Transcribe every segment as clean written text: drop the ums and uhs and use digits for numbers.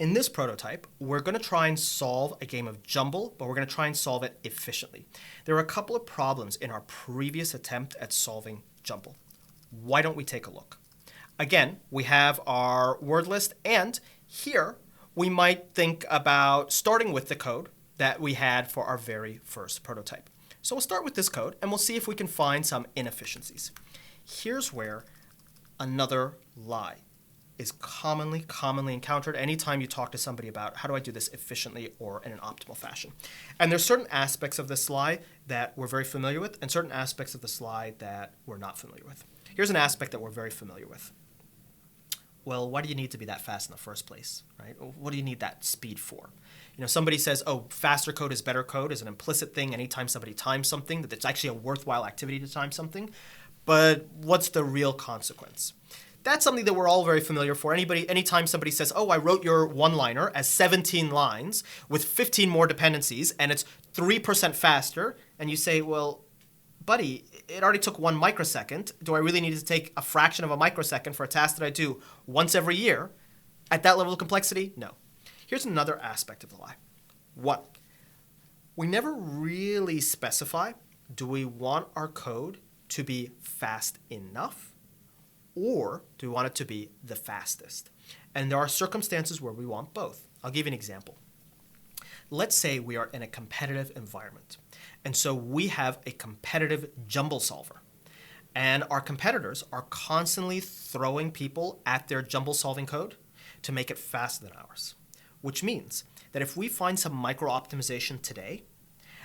In this prototype, we're going to try and solve a game of Jumble, but we're going to try and solve it efficiently. There are a couple of problems in our previous attempt at solving Jumble. Why don't we take a look? Again, we have our word list, and here we might think about starting with the code that we had for our very first prototype. So we'll start with this code, and we'll see if we can find some inefficiencies. Here's where another lie is commonly encountered anytime you talk to somebody about how do I do this efficiently or in an optimal fashion. And there's certain aspects of this lie that we're very familiar with and certain aspects of this lie that we're not familiar with. Here's an aspect that we're very familiar with. Well, why do you need to be that fast in the first place, right? What do you need that speed for? You know, somebody says, oh, faster code is better code is an implicit thing anytime somebody times something, that it's actually a worthwhile activity to time something. But what's the real consequence? That's something that we're all very familiar for. Anytime somebody says, oh, I wrote your one-liner as 17 lines with 15 more dependencies, and it's 3% faster, and you say, well, buddy, it already took 1 microsecond. Do I really need to take a fraction of a microsecond for a task that I do once every year? At that level of complexity? No. Here's another aspect of the lie. 1, we never really specify, do we want our code to be fast enough? Or do we want it to be the fastest? And there are circumstances where we want both. I'll give you an example. Let's say we are in a competitive environment. And so we have a competitive jumble solver. And our competitors are constantly throwing people at their jumble solving code to make it faster than ours. Which means that if we find some micro-optimization today,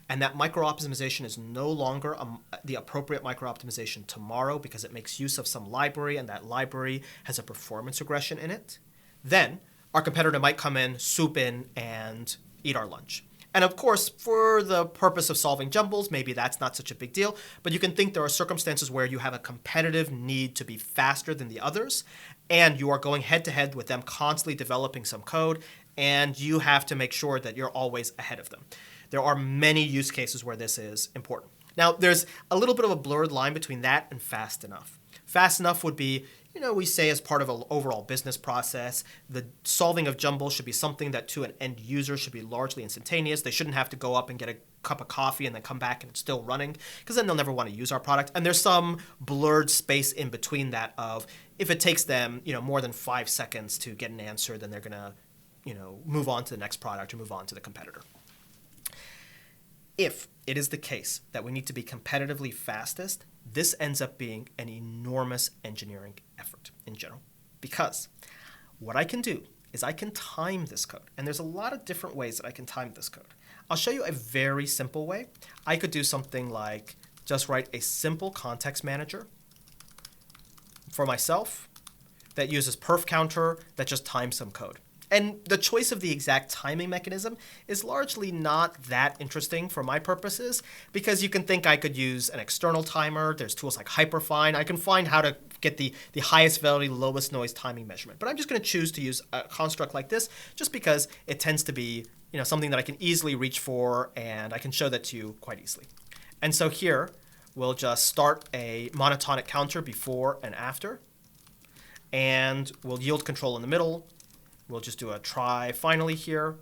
and that micro-optimization is no longer the appropriate micro-optimization tomorrow because it makes use of some library and that library has a performance regression in it, then our competitor might come in, swoop in, and eat our lunch. And of course, for the purpose of solving jumbles, maybe that's not such a big deal, but you can think there are circumstances where you have a competitive need to be faster than the others, and you are going head-to-head with them, constantly developing some code, and you have to make sure that you're always ahead of them. There are many use cases where this is important. Now, there's a little bit of a blurred line between that and fast enough. Fast enough would be, we say as part of an overall business process, the solving of jumble should be something that to an end user should be largely instantaneous. They shouldn't have to go up and get a cup of coffee and then come back and it's still running, because then they'll never want to use our product. And there's some blurred space in between that of if it takes them, more than 5 seconds to get an answer, then they're going to, move on to the next product or move on to the competitor. If it is the case that we need to be competitively fastest, this ends up being an enormous engineering effort in general. Because what I can do is I can time this code. And there's a lot of different ways that I can time this code. I'll show you a very simple way. I could do something like just write a simple context manager for myself that uses perf counter that just times some code. And the choice of the exact timing mechanism is largely not that interesting for my purposes, because you can think I could use an external timer. There's tools like Hyperfine. I can find how to get the highest fidelity, lowest noise timing measurement. But I'm just going to choose to use a construct like this just because it tends to be something that I can easily reach for, and I can show that to you quite easily. And so here, we'll just start a monotonic counter before and after, and we'll yield control in the middle. We'll just do a try finally here.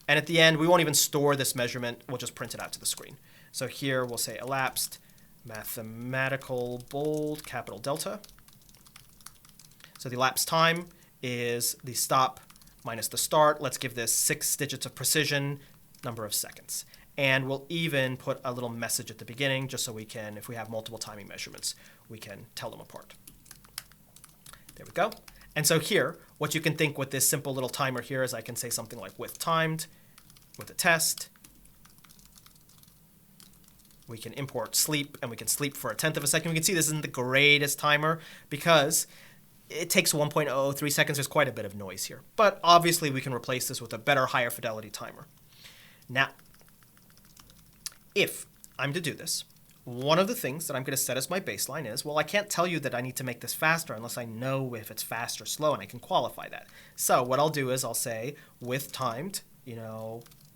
And at the end, we won't even store this measurement. We'll just print it out to the screen. So here we'll say elapsed mathematical bold capital delta. So the elapsed time is the stop minus the start. Let's give this 6 digits of precision, number of seconds. And we'll even put a little message at the beginning just so we can, if we have multiple timing measurements, we can tell them apart. There we go. And so here, what you can think with this simple little timer here is I can say something like with timed, with a test. We can import sleep, and we can sleep for 1/10 of a second. We can see this isn't the greatest timer because it takes 1.03 seconds. There's quite a bit of noise here. But obviously, we can replace this with a better, higher fidelity timer. Now, if I'm to do this, one of the things that I'm going to set as my baseline is, well, I can't tell you that I need to make this faster unless I know if it's fast or slow, and I can qualify that. So what I'll do is I'll say with timed,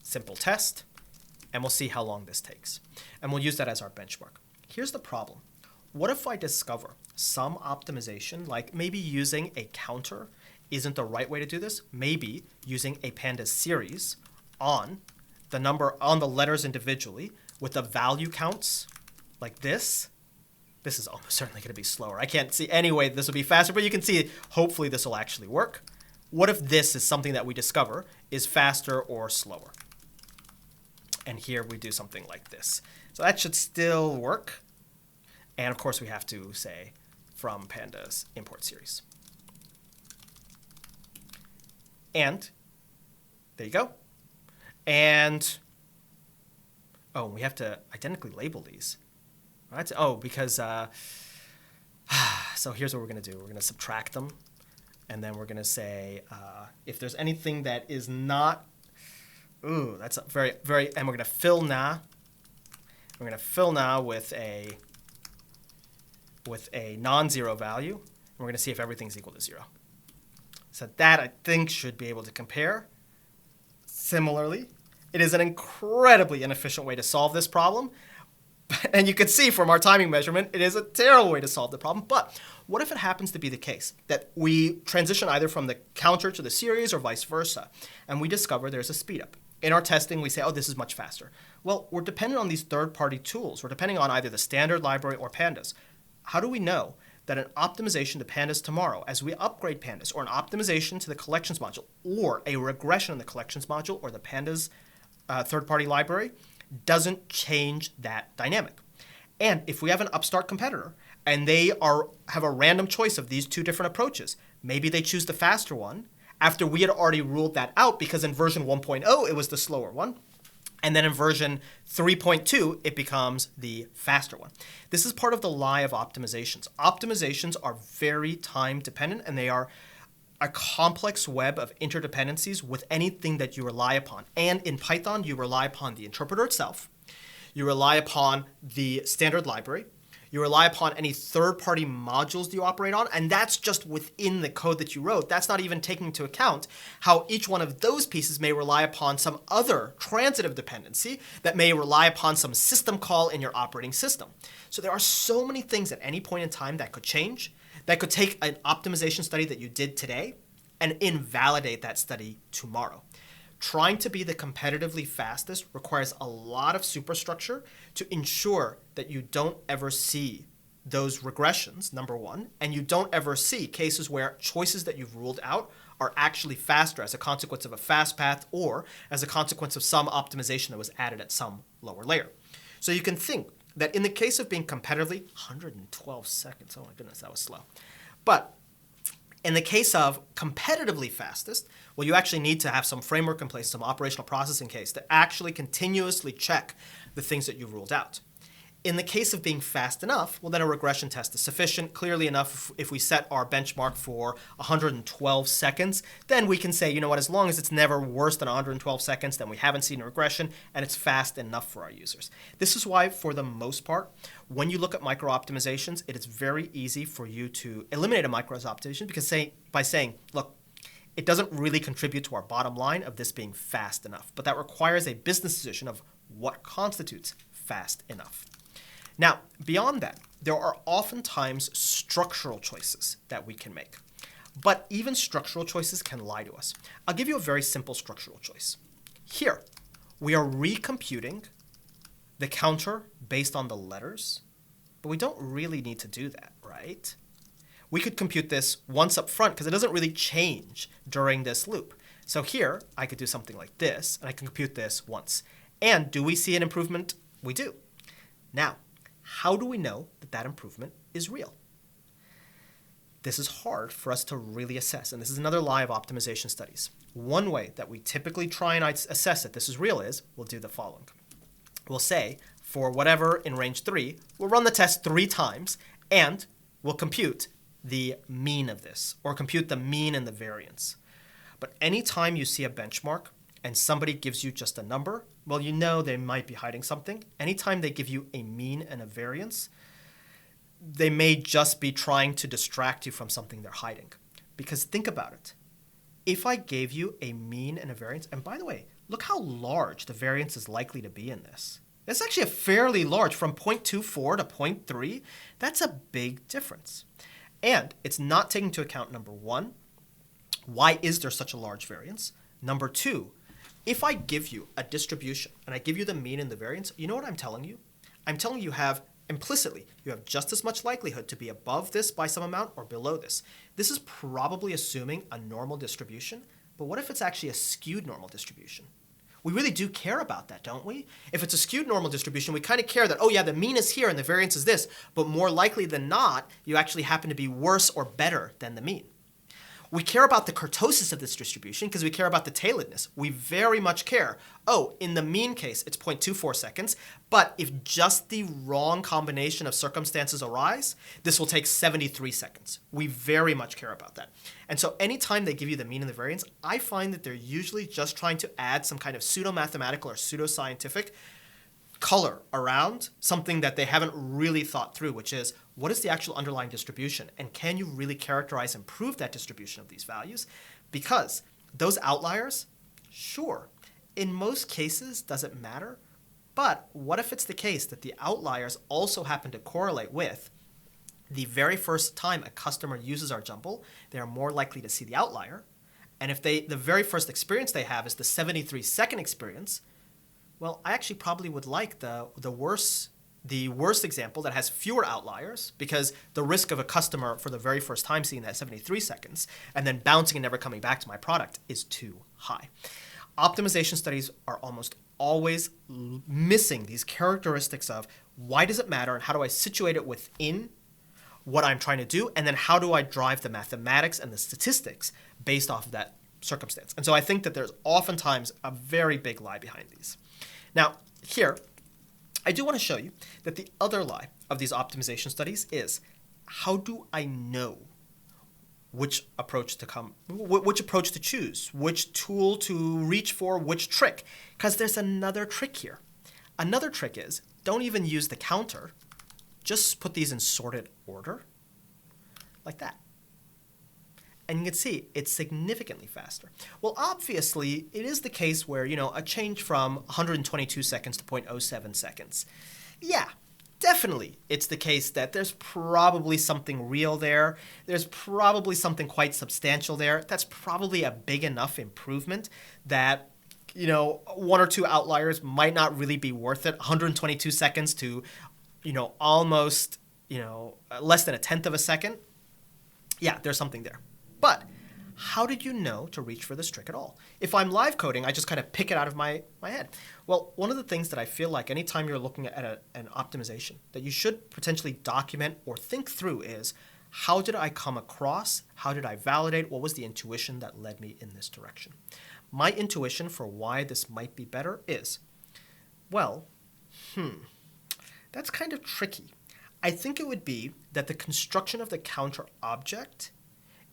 simple test, and we'll see how long this takes. And we'll use that as our benchmark. Here's the problem. What if I discover some optimization, like maybe using a counter isn't the right way to do this. Maybe using a pandas series on the letters individually with the value counts like this. This is almost certainly going to be slower. I can't see any way this will be faster, but you can see hopefully this will actually work. What if this is something that we discover is faster or slower? And here we do something like this. So that should still work. And of course we have to say from pandas import series. And there you go. And oh, we have to identically label these. Right? Oh, because so here's what we're going to do. We're going to subtract them. And then we're going to say if there's anything that is not, ooh, that's a very, very, and we're going to fill now. We're going to fill now with a non-zero value. And we're going to see if everything's equal to 0. So that, I think, should be able to compare. Similarly, it is an incredibly inefficient way to solve this problem. And you can see from our timing measurement, it is a terrible way to solve the problem. But what if it happens to be the case that we transition either from the counter to the series or vice versa, and we discover there's a speed up? In our testing, we say, oh, this is much faster. Well, we're dependent on these third-party tools. We're depending on either the standard library or pandas. How do we know that an optimization to pandas tomorrow, as we upgrade pandas, or an optimization to the collections module, or a regression in the collections module, or the pandas third-party library, doesn't change that dynamic? And if we have an upstart competitor and they have a random choice of these two different approaches, maybe they choose the faster one after we had already ruled that out because in version 1.0 it was the slower one. And then in version 3.2, it becomes the faster one. This is part of the lie of optimizations. Optimizations are very time dependent, and they are a complex web of interdependencies with anything that you rely upon. And in Python, you rely upon the interpreter itself. You rely upon the standard library. You rely upon any third-party modules you operate on, and that's just within the code that you wrote. That's not even taking into account how each one of those pieces may rely upon some other transitive dependency that may rely upon some system call in your operating system. So there are so many things at any point in time that could change, that could take an optimization study that you did today and invalidate that study tomorrow. Trying to be the competitively fastest requires a lot of superstructure to ensure that you don't ever see those regressions, number one, and you don't ever see cases where choices that you've ruled out are actually faster as a consequence of a fast path or as a consequence of some optimization that was added at some lower layer. So you can think that in the case of being competitively, 112 seconds, oh my goodness, that was slow. But in the case of competitively fastest, well, you actually need to have some framework in place, some operational processing case to actually continuously check the things that you ruled out. In the case of being fast enough, well, then a regression test is sufficient. Clearly enough, if we set our benchmark for 112 seconds, then we can say, you know what, as long as it's never worse than 112 seconds, then we haven't seen a regression, and it's fast enough for our users. This is why, for the most part, when you look at micro-optimizations, it is very easy for you to eliminate a micro-optimization because by saying, look, it doesn't really contribute to our bottom line of this being fast enough, but that requires a business decision of what constitutes fast enough. Now, beyond that, there are oftentimes structural choices that we can make. But even structural choices can lie to us. I'll give you a very simple structural choice. Here, we are recomputing the counter based on the letters, but we don't really need to do that, right? We could compute this once up front because it doesn't really change during this loop. So here, I could do something like this, and I can compute this once. And do we see an improvement? We do. Now, how do we know that that improvement is real? This is hard for us to really assess, and this is another lie of optimization studies. One way that we typically try and assess that this is real is we'll do the following. We'll say, for whatever in range 3, we'll run the test 3 times, and we'll compute the mean of this, or compute the mean and the variance. But anytime you see a benchmark, and somebody gives you just a number, well, you know they might be hiding something. Anytime they give you a mean and a variance, they may just be trying to distract you from something they're hiding. Because think about it. If I gave you a mean and a variance, and by the way, look how large the variance is likely to be in this. It's actually a fairly large, from 0.24 to 0.3. That's a big difference. And it's not taking into account, number one, Why is there such a large variance? Number two, if I give you a distribution and I give you the mean and the variance, you know what I'm telling you? I'm telling you implicitly, you have just as much likelihood to be above this by some amount or below this. This is probably assuming a normal distribution, but what if it's actually a skewed normal distribution? We really do care about that, don't we? If it's a skewed normal distribution, we kind of care that, oh yeah, the mean is here and the variance is this, but more likely than not, you actually happen to be worse or better than the mean. We care about the kurtosis of this distribution because we care about the tailoredness. We very much care. Oh, in the mean case, it's 0.24 seconds, but if just the wrong combination of circumstances arise, this will take 73 seconds. We very much care about that. And so anytime they give you the mean and the variance, I find that they're usually just trying to add some kind of pseudo-mathematical or pseudo-scientific color around something that they haven't really thought through, which is, what is the actual underlying distribution? And can you really characterize and prove that distribution of these values? Because those outliers, sure, in most cases, does it matter? But what if it's the case that the outliers also happen to correlate with the very first time a customer uses our Jumble, they are more likely to see the outlier. And if the very first experience they have is the 73-second experience, well, I actually probably would like the worst example that has fewer outliers, because the risk of a customer for the very first time seeing that 73 seconds and then bouncing and never coming back to my product is too high. Optimization studies are almost always missing these characteristics of why does it matter and how do I situate it within what I'm trying to do, and then how do I drive the mathematics and the statistics based off of that circumstance. And so I think that there's oftentimes a very big lie behind these. Now, here, I do want to show you that the other lie of these optimization studies is, how do I know which approach to choose, which tool to reach for, which trick? Because there's another trick here. Another trick is, don't even use the counter. Just put these in sorted order, like that. And you can see it's significantly faster. Well, obviously, it is the case where, a change from 122 seconds to 0.07 seconds. Yeah, definitely it's the case that there's probably something real there. There's probably something quite substantial there. That's probably a big enough improvement that, one or two outliers might not really be worth it. 122 seconds to, almost, less than a tenth of a second. Yeah, there's something there. But how did you know to reach for this trick at all? If I'm live coding, I just kind of pick it out of my head. Well, one of the things that I feel like anytime you're looking at an optimization that you should potentially document or think through is, how did I come across? How did I validate? What was the intuition that led me in this direction? My intuition for why this might be better is, that's kind of tricky. I think it would be that the construction of the counter object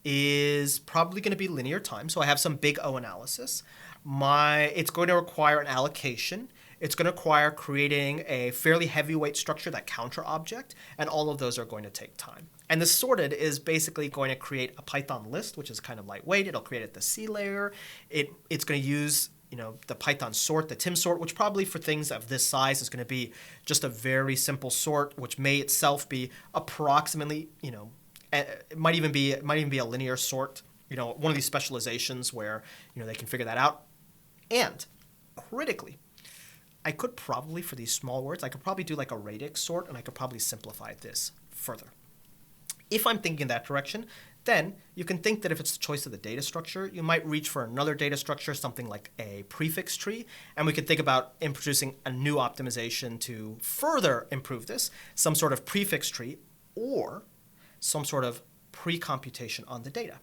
is probably going to be linear time. So I have some big O analysis. It's going to require an allocation. It's going to require creating a fairly heavyweight structure, that counter object, and all of those are going to take time. And the sorted is basically going to create a Python list, which is kind of lightweight. It'll create at the C layer. It's going to use the Python sort, the tim sort, which probably for things of this size is going to be just a very simple sort, which may itself be approximately, it might even be a linear sort, one of these specializations where, they can figure that out. And critically, I could probably, for these small words, I could probably do like a radix sort, and I could probably simplify this further. If I'm thinking in that direction, then you can think that if it's the choice of the data structure, you might reach for another data structure, something like a prefix tree, and we could think about introducing a new optimization to further improve this, some sort of prefix tree or some sort of pre-computation on the data.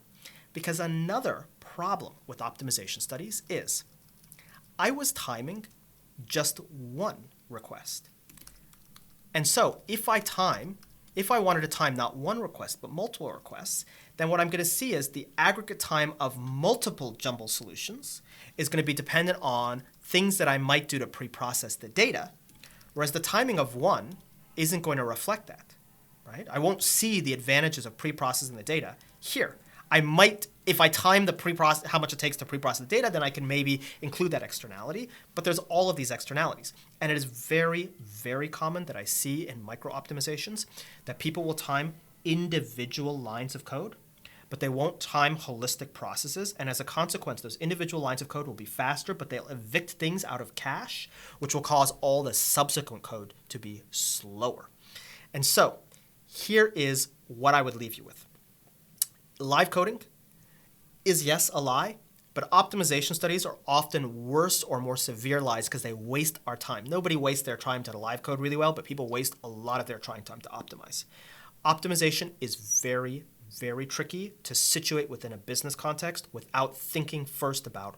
Because another problem with optimization studies is, I was timing just one request. And so if I wanted to time not one request, but multiple requests, then what I'm going to see is the aggregate time of multiple Jumble solutions is going to be dependent on things that I might do to pre-process the data, whereas the timing of one isn't going to reflect that, right? I won't see the advantages of pre-processing the data here. I might, if I time the how much it takes to pre-process the data, then I can maybe include that externality, but there's all of these externalities. And it is very, very common that I see in micro optimizations that people will time individual lines of code, but they won't time holistic processes. And as a consequence, those individual lines of code will be faster, but they'll evict things out of cache, which will cause all the subsequent code to be slower. And so here is what I would leave you with. Live coding is, yes, a lie, but optimization studies are often worse or more severe lies because they waste our time. Nobody wastes their time to live code really well, but people waste a lot of their trying time to optimize. Optimization is very, very tricky to situate within a business context without thinking first about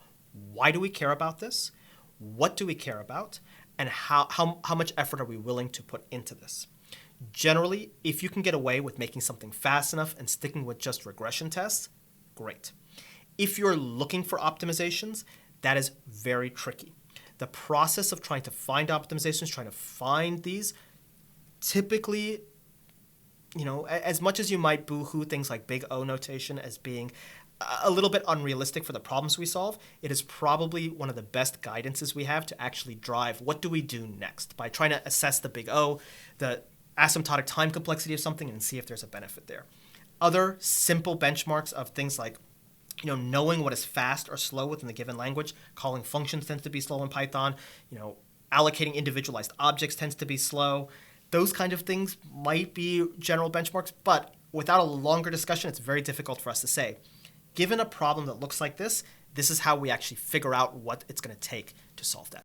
why do we care about this, what do we care about, and how much effort are we willing to put into this. Generally, if you can get away with making something fast enough and sticking with just regression tests, great. If you're looking for optimizations, that is very tricky. The process of trying to find optimizations, trying to find these, typically, as much as you might boo-hoo things like big O notation as being a little bit unrealistic for the problems we solve, it is probably one of the best guidances we have to actually drive what do we do next by trying to assess the big O, the asymptotic time complexity of something, and see if there's a benefit there. Other simple benchmarks of things like knowing what is fast or slow within the given language, calling functions tends to be slow in Python, allocating individualized objects tends to be slow. Those kind of things might be general benchmarks, but without a longer discussion, it's very difficult for us to say. Given a problem that looks like this is how we actually figure out what it's going to take to solve that.